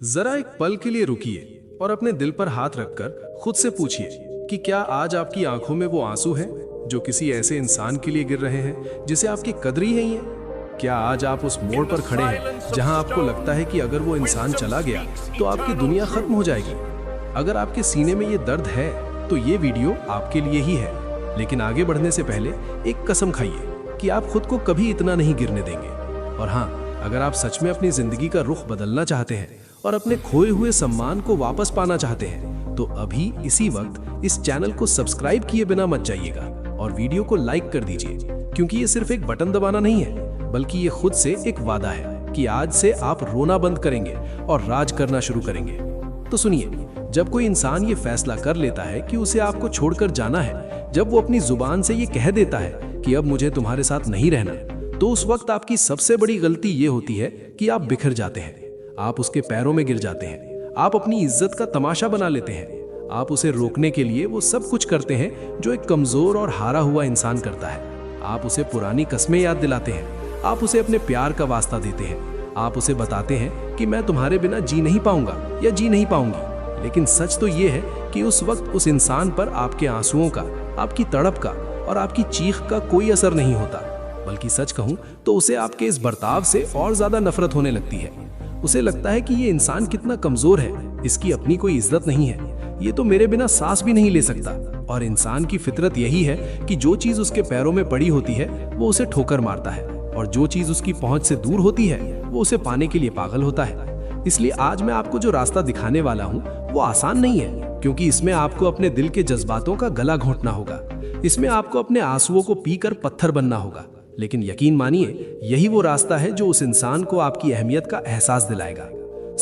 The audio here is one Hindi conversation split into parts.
जरा एक पल के लिए रुकिए और अपने दिल पर हाथ रखकर खुद से पूछिए कि क्या आज आपकी आंखों में वो आंसू हैं जो किसी ऐसे इंसान के लिए गिर रहे हैं जिसे आपकी कदर ही नहीं है। क्या आज आप उस मोड़ पर खड़े हैं जहां आपको लगता है कि अगर वो इंसान चला गया तो आपकी दुनिया खत्म हो जाएगी। अगर आपके सीने में ये दर्द है तो ये वीडियो आपके लिए ही है। लेकिन आगे बढ़ने से पहले एक कसम खाइए कि आप खुद को कभी इतना नहीं गिरने देंगे। और हाँ, अगर आप सच में अपनी जिंदगी का रुख बदलना चाहते हैं और अपने खोए हुए सम्मान को वापस पाना चाहते हैं तो अभी इसी वक्त इस चैनल को सब्सक्राइब किए बिना मत जाइएगा और वीडियो को लाइक कर दीजिए, क्योंकि ये सिर्फ एक बटन दबाना नहीं है बल्कि ये खुद से एक वादा है कि आज से आप रोना बंद करेंगे और राज करना शुरू करेंगे। तो सुनिए, जब कोई इंसान ये फैसला कर लेता है कि उसे आपको छोड़कर जाना है, जब वो अपनी जुबान से ये कह देता है कि अब मुझे तुम्हारे साथ नहीं रहना, तो उस वक्त आपकी सबसे बड़ी गलती ये होती है कि आप बिखर जाते हैं। आप उसके पैरों में गिर जाते हैं। आप अपनी इज्जत का तमाशा बना लेते हैं। आप उसे रोकने के लिए वो सब कुछ करते हैं जो एक कमजोर और हारा हुआ इंसान करता है। आप उसे पुरानी कस्में याद दिलाते हैं। आप उसे अपने प्यार का वास्ता देते हैं। आप उसे बताते हैं कि मैं तुम्हारे बिना जी नहीं पाऊंगा या जी नहीं पाऊंगी। लेकिन सच तो ये है कि उस वक्त उस इंसान पर आपके आंसुओं का, आपकी तड़प का और आपकी चीख का कोई असर नहीं होता, बल्कि सच कहूं तो उसे आपके इस बर्ताव से और ज्यादा नफरत होने लगती है। उसे लगता है कि ये इंसान कितना कमजोर है, इसकी अपनी कोई इज्जत नहीं है, ये तो मेरे बिना सांस भी नहीं ले सकता। और इंसान की फितरत यही है कि जो चीज उसके पैरों में पड़ी होती है वो उसे ठोकर मारता है, और जो चीज उसकी पहुंच से दूर होती है वो उसे पाने के लिए पागल होता है। इसलिए आज मैं आपको जो रास्ता दिखाने वाला हूँ वो आसान नहीं है, क्योंकि इसमें आपको अपने दिल के जज्बातों का गला घोंटना होगा। इसमें आपको अपने आंसुओं को पीकर पत्थर बनना होगा। लेकिन यकीन मानिए, यही वो रास्ता है जो उस इंसान को आपकी अहमियत का एहसास दिलाएगा।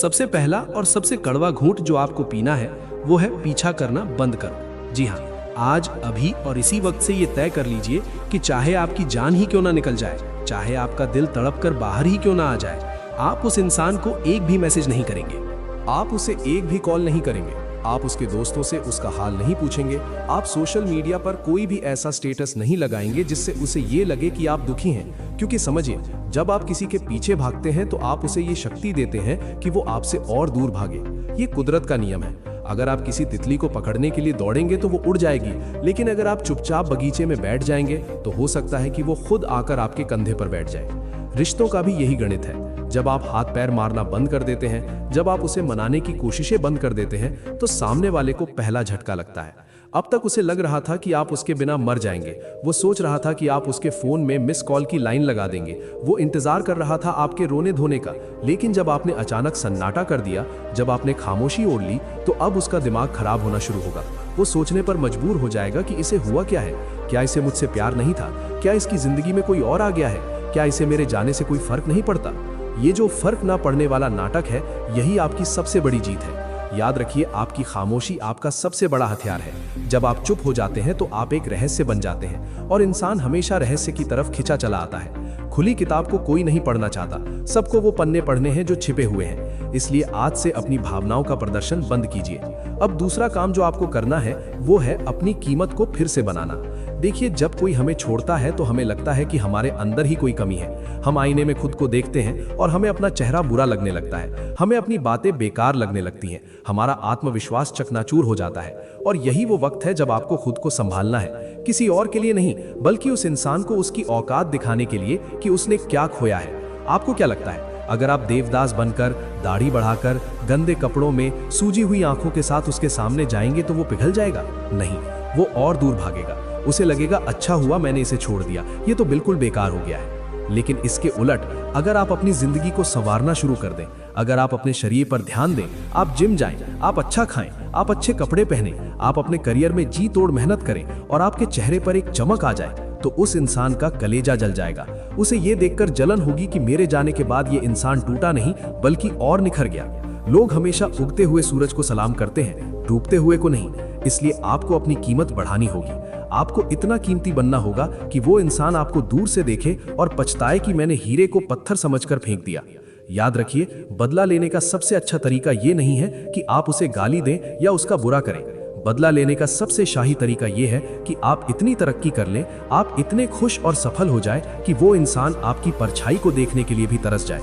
सबसे पहला और सबसे कड़वा घूंट जो आपको पीना है वो है पीछा करना बंद करो। जी हाँ, आज अभी और इसी वक्त से ये तय कर लीजिए कि चाहे आपकी जान ही क्यों ना निकल जाए, चाहे आपका दिल तड़प कर बाहर ही क्यों ना आ जाए, आप उस इंसान को एक भी मैसेज नहीं करेंगे। आप उसे एक भी कॉल नहीं करेंगे। आप उसके दोस्तों से उसका हाल नहीं पूछेंगे। आप सोशल मीडिया पर कोई भी ऐसा स्टेटस नहीं लगाएंगे जिससे उसे ये लगे कि आप दुखी हैं। क्योंकि समझिए, जब आप किसी के पीछे भागते हैं तो आप उसे ये शक्ति देते हैं कि वो आपसे और दूर भागे। ये कुदरत का नियम है। अगर आप किसी तितली को पकड़ने के लिए दौड़ेंगे तो वो उड़ जाएगी, लेकिन अगर आप चुपचाप बगीचे में बैठ जाएंगे तो हो सकता है कि वो खुद आकर आपके कंधे पर बैठ जाए। रिश्तों का भी यही गणित है। जब आप हाथ पैर मारना बंद कर देते हैं, जब आप उसे मनाने की कोशिशें बंद कर देते हैं, तो सामने वाले को पहला झटका लगता है। अब तक उसे लग रहा था कि आप उसके बिना मर जाएंगे। वो सोच रहा था कि आप उसके फोन में मिस कॉल की लाइन लगा देंगे। वो इंतजार कर रहा था आपके रोने धोने का। लेकिन जब आपने अचानक सन्नाटा कर दिया, जब आपने खामोशी ओढ़ ली, तो अब उसका दिमाग खराब होना शुरू होगा। वो सोचने पर मजबूर हो जाएगा कि इसे हुआ क्या है। क्या इसे मुझसे प्यार नहीं था? क्या इसकी जिंदगी में कोई और आ गया है? क्या इसे मेरे जाने से कोई फर्क नहीं पड़ता? ये जो फर्क ना पड़ने वाला नाटक है, यही आपकी सबसे बड़ी जीत है। याद रखिए, आपकी खामोशी आपका सबसे बड़ा हथियार है। जब आप चुप हो जाते हैं तो आप एक रहस्य बन जाते हैं, और इंसान हमेशा रहस्य की तरफ खिंचा चला आता है। खुली किताब को कोई नहीं पढ़ना चाहता, सबको वो पन्ने पढ़ने हैं जो छिपे हुए हैं। इसलिए आज से अपनी भावनाओं का प्रदर्शन बंद कीजिए। अब दूसरा काम जो आपको करना है वो है अपनी कीमत को फिर से बनाना। देखिए, जब कोई हमें छोड़ता है तो हमें लगता है कि हमारे अंदर ही कोई कमी है। हम आईने में खुद को देखते हैं और हमें अपना चेहरा बुरा लगने लगता है। हमें अपनी बातें बेकार लगने लगती हैं। हमारा आत्मविश्वास चकनाचूर हो जाता है। और यही वो वक्त है जब आपको खुद को संभालना है, किसी और के लिए नहीं, बल्कि उस इंसान को उसकी औकात दिखाने के लिए कि उसने क्या खोया है। आपको क्या लगता है, अगर आप देवदास बनकर, दाढ़ी बढ़ाकर, गंदे कपड़ों में, सूजी हुई आंखों के साथ उसके सामने जाएंगे तो वो पिघल जाएगा? नहीं, वो और दूर भागेगा। उसे लगेगा अच्छा हुआ मैंने इसे छोड़ दिया, ये तो बिल्कुल बेकार हो गया है। लेकिन इसके उलट, अगर आप अपनी जिंदगी को संवारना शुरू कर दें, अगर आप अपने शरीर पर ध्यान दें, आप जिम जाएं, आप अच्छा खाएं, आप अच्छे कपड़े पहनें, आप अपने करियर में जी तोड़ मेहनत करें और आपके चेहरे पर एक चमक आ जाए, तो उस इंसान का कलेजा जल जाएगा। उसे ये देखकर जलन होगी कि मेरे जाने के बाद ये इंसान टूटा नहीं बल्कि और निखर गया। लोग हमेशा उगते हुए सूरज को सलाम करते हैं, डूबते हुए को नहीं। इसलिए आपको अपनी कीमत बढ़ानी होगी। आपको इतना कीमती बनना होगा कि वो इंसान आपको दूर से देखे और पछताए कि मैंने हीरे को पत्थर समझकर फेंक दिया। याद रखिए, बदला लेने का सबसे अच्छा तरीका ये नहीं है कि आप उसे गाली दें या उसका बुरा करें। बदला लेने का सबसे शाही तरीका ये है कि आप इतनी तरक्की कर लें, आप इतने खुश और सफल हो जाए कि वो इंसान आपकी परछाई को देखने के लिए भी तरस जाए।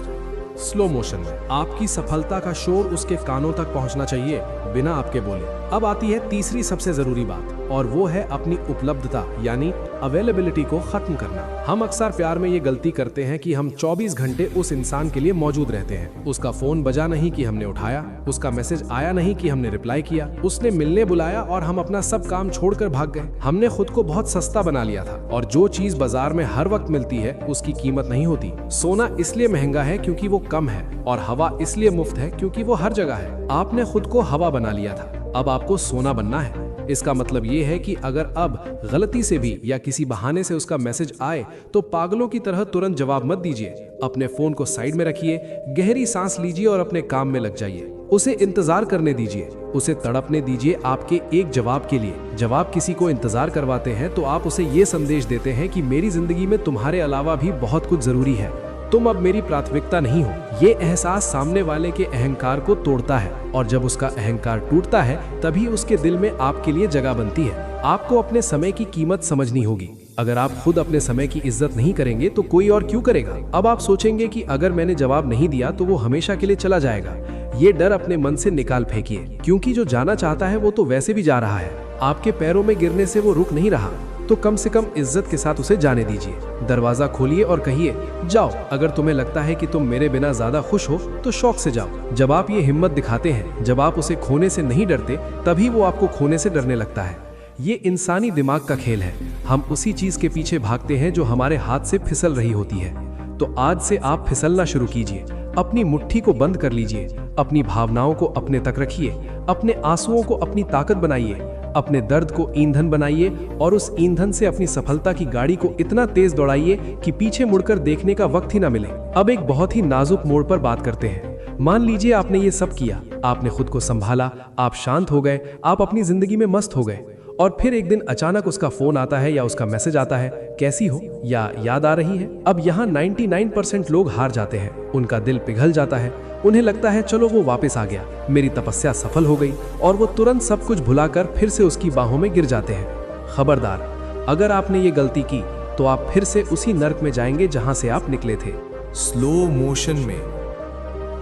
स्लो मोशन में। आपकी सफलता का शोर उसके कानों तक पहुंचना चाहिए, बिना आपके बोले। अब आती है तीसरी सबसे जरूरी बात, और वो है अपनी उपलब्धता यानी अवेलेबिलिटी को खत्म करना। हम अक्सर प्यार में ये गलती करते हैं कि हम 24 घंटे उस इंसान के लिए मौजूद रहते हैं। उसका फोन बजा नहीं कि हमने उठाया, उसका मैसेज आया नहीं कि हमने रिप्लाई किया, उसने मिलने बुलाया और हम अपना सब काम छोड़कर भाग गए। हमने खुद को बहुत सस्ता बना लिया था, और जो चीज बाजार में हर वक्त मिलती है उसकी कीमत नहीं होती। सोना इसलिए महंगा है क्योंकि वो कम है, और हवा इसलिए मुफ्त है क्योंकि वो हर जगह है। आपने खुद को हवा बना लिया था, अब आपको सोना बनना है। इसका मतलब ये है कि अगर अब गलती से भी या किसी बहाने से उसका मैसेज आए तो पागलों की तरह तुरंत जवाब मत दीजिए। अपने फोन को साइड में रखिए, गहरी सांस लीजिए और अपने काम में लग जाइए। उसे इंतजार करने दीजिए, उसे तड़पने दीजिए आपके एक जवाब के लिए। जब आप किसी को इंतजार करवाते हैं तो आप उसे ये संदेश देते हैं कि मेरी जिंदगी में तुम्हारे अलावा भी बहुत कुछ जरूरी है, तुम अब मेरी प्राथमिकता नहीं हो। ये एहसास सामने वाले के अहंकार को तोड़ता है, और जब उसका अहंकार टूटता है तभी उसके दिल में आपके लिए जगह बनती है। आपको अपने समय की कीमत समझनी होगी। अगर आप खुद अपने समय की इज्जत नहीं करेंगे तो कोई और क्यों करेगा। अब आप सोचेंगे कि अगर मैंने जवाब नहीं दिया तो वो हमेशा के लिए चला जाएगा। ये डर अपने मन से निकाल फेंकिए, क्योंकि जो जाना चाहता है वो तो वैसे भी जा रहा है। आपके पैरों में गिरने से वो रुक नहीं रहा, तो कम से कम इज्जत के साथ उसे जाने दीजिए। दरवाजा खोलिए और कहिए, जाओ। अगर तुम्हें लगता है कि तुम मेरे बिना ज्यादा खुश हो तो शौक से जाओ। जब आप ये हिम्मत दिखाते हैं, जब आप उसे खोने से नहीं डरते, तभी वो आपको खोने से डरने लगता है। ये इंसानी दिमाग का खेल है। हम उसी चीज के पीछे भागते हैं जो हमारे हाथ से फिसल रही होती है। तो आज से आप फिसलना शुरू कीजिए। अपनी मुट्ठी को बंद कर लीजिए, अपनी भावनाओं को अपने तक रखिए, अपने आंसुओं को अपनी ताकत बनाइए, अपने दर्द को ईंधन बनाइए, और उस ईंधन से अपनी सफलता की गाड़ी को इतना तेज दौड़ाइए कि पीछे मुड़कर देखने का वक्त ही ना मिले। अब एक बहुत ही नाजुक मोड़ पर बात करते हैं। मान लीजिए आपने ये सब किया, आपने खुद को संभाला, आप शांत हो गए, आप अपनी जिंदगी में मस्त हो गए, और फिर एक दिन अचानक उसका फोन आता है या उसका मैसेज आता है, कैसी हो, या याद आ रही है। अब यहाँ 99% लोग हार जाते हैं, उनका दिल पिघल जाता है, उन्हें लगता है चलो वो वापस आ गया, मेरी तपस्या सफल हो गई, और वो तुरंत सब कुछ भुलाकर फिर से उसकी बाहों में गिर जाते हैं। खबरदार, अगर आपने ये गलती की तो आप फिर से उसी नर्क में जाएंगे जहां से आप निकले थे। स्लो मोशन में,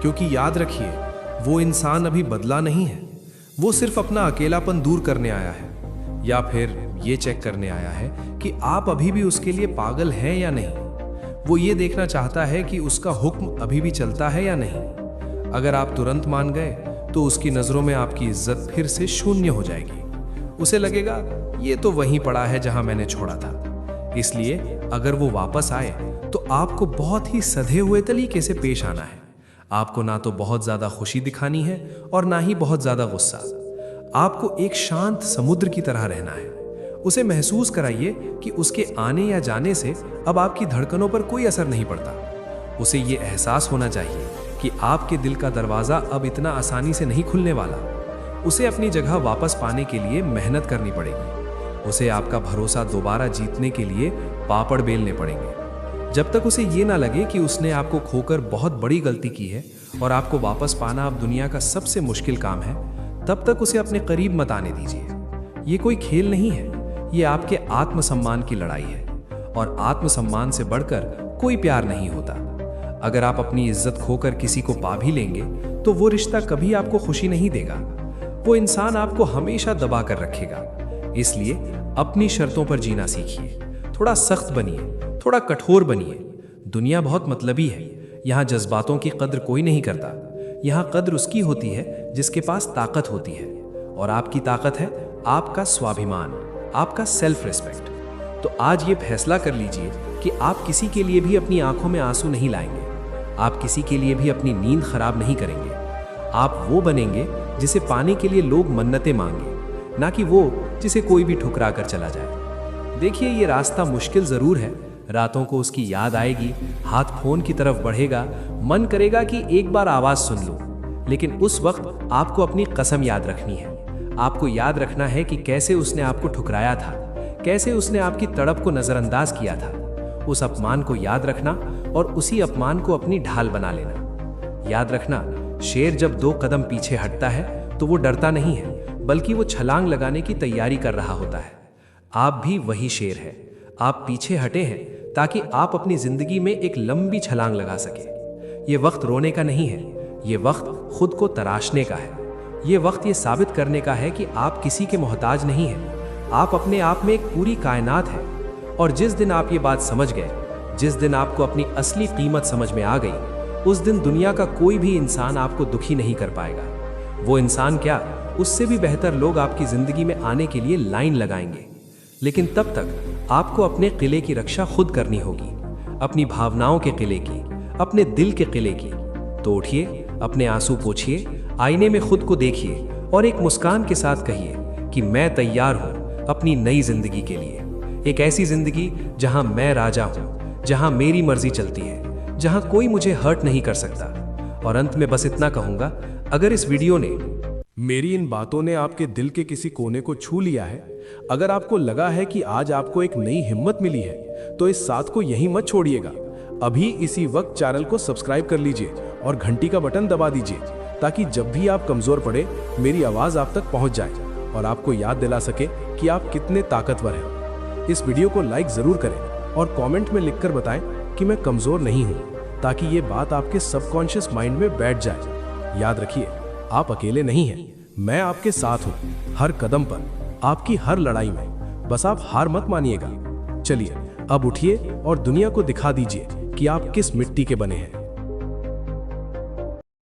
क्योंकि याद रखिए वो इंसान अभी बदला नहीं है, वो सिर्फ अपना अकेलापन दूर करने आया है, या फिर ये चेक करने आया है कि आप अभी भी उसके लिए पागल हैं या नहीं। वो ये देखना चाहता है कि उसका हुक्म अभी भी चलता है या नहीं। अगर आप तुरंत मान गए तो उसकी नजरों में आपकी इज्जत फिर से शून्य हो जाएगी। उसे लगेगा ये तो वहीं पड़ा है जहां मैंने छोड़ा था। इसलिए अगर वो वापस आए तो आपको बहुत ही सधे हुए तरीके से पेश आना है। आपको ना तो बहुत ज्यादा खुशी दिखानी है और ना ही बहुत ज्यादा गुस्सा। आपको एक शांत समुद्र की तरह रहना है। उसे महसूस कराइए कि उसके आने या जाने से अब आपकी धड़कनों पर कोई असर नहीं पड़ता। उसे ये एहसास होना चाहिए कि आपके दिल का दरवाज़ा अब इतना आसानी से नहीं खुलने वाला। उसे अपनी जगह वापस पाने के लिए मेहनत करनी पड़ेगी। उसे आपका भरोसा दोबारा जीतने के लिए पापड़ बेलने पड़ेंगे। जब तक उसे ये ना लगे कि उसने आपको खोकर बहुत बड़ी गलती की है और आपको वापस पाना अब दुनिया का सबसे मुश्किल काम है, तब तक उसे अपने करीब मत आने दीजिए। ये कोई खेल नहीं है, ये आपके आत्मसम्मान की लड़ाई है, और आत्मसम्मान से बढ़कर कोई प्यार नहीं होता। अगर आप अपनी इज्जत खोकर किसी को पा भी लेंगे तो वो रिश्ता कभी आपको खुशी नहीं देगा। वो इंसान आपको हमेशा दबा कर रखेगा। इसलिए अपनी शर्तों पर जीना सीखिए। थोड़ा सख्त बनिए, थोड़ा कठोर बनिए। दुनिया बहुत मतलबी है। यहाँ जज्बातों की कद्र कोई नहीं करता। यहाँ कद्र उसकी होती है जिसके पास ताकत होती है, और आपकी ताकत है आपका स्वाभिमान, आपका सेल्फ रिस्पेक्ट। तो आज ये फैसला कर लीजिए कि आप किसी के लिए भी अपनी आंखों में आंसू नहीं लाएंगे। आप किसी के लिए भी अपनी नींद खराब नहीं करेंगे। आप वो बनेंगे जिसे पाने के लिए लोग मन्नतें मांगे, ना कि वो जिसे कोई भी ठुकरा कर चला जाए। देखिए, ये रास्ता मुश्किल जरूर है। रातों को उसकी याद आएगी, हाथ फोन की तरफ बढ़ेगा, मन करेगा कि एक बार आवाज सुन लूं। लेकिन उस वक्त आपको अपनी कसम याद रखनी है। आपको याद रखना है कि कैसे उसने आपको ठुकराया था, कैसे उसने आपकी तड़प को नजरअंदाज किया था। उस अपमान को याद रखना और उसी अपमान को अपनी ढाल बना लेना। याद रखना, शेर जब 2 कदम पीछे हटता है तो वो डरता नहीं है, बल्कि वो छलांग लगाने की तैयारी कर रहा होता है। आप भी वही शेर है। आप पीछे हटे हैं ताकि आप अपनी जिंदगी में एक लंबी छलांग लगा सके। ये वक्त रोने का नहीं है, ये वक्त खुद को तराशने का है। ये वक्त ये साबित करने का है कि आप किसी के मोहताज नहीं हैं। आप अपने आप में एक पूरी कायनात है। और जिस दिन आप ये बात समझ गए, जिस दिन आपको अपनी असली कीमत समझ में आ गई, उस दिन दुनिया का कोई भी इंसान आपको दुखी नहीं कर पाएगा। वो इंसान क्या, उससे भी बेहतर लोग आपकी जिंदगी में आने के लिए लाइन लगाएंगे। लेकिन तब तक आपको अपने किले की रक्षा खुद करनी होगी, अपनी भावनाओं के किले की, अपने दिल के किले की। तो उठिए, अपने आंसू पोंछिए, आईने में खुद को देखिए और एक मुस्कान के साथ कहिए कि मैं तैयार हूं अपनी नई जिंदगी के लिए। एक ऐसी जिंदगी जहां मैं राजा हूं, जहां मेरी मर्जी चलती है, जहां कोई मुझे हर्ट नहीं कर सकता। और अंत में बस इतना कहूंगा, अगर इस वीडियो ने, मेरी इन बातों ने आपके दिल के किसी कोने को छू लिया है, अगर आपको लगा है कि आज आपको एक नई हिम्मत मिली है, तो इस साथ को यहीं मत छोड़िएगा। अभी इसी वक्त चैनल को सब्सक्राइब कर लीजिए और घंटी का बटन दबा दीजिए, ताकि जब भी आप कमजोर पड़े, मेरी आवाज आप तक पहुंच जाए और आपको याद दिला सके कि आप कितने ताकतवर हैं। इस वीडियो को लाइक जरूर करें और कमेंट में लिखकर बताएं कि मैं कमजोर नहीं हूं, ताकि ये बात आपके सबकॉन्शियस माइंड में बैठ जाए। याद रखिए, आप अकेले नहीं हैं, मैं आपके साथ हूं, हर कदम पर, आपकी हर लड़ाई में। बस आप हार मत मानिएगा। चलिए, अब उठिए और दुनिया को दिखा दीजिए कि आप किस मिट्टी के बने हैं।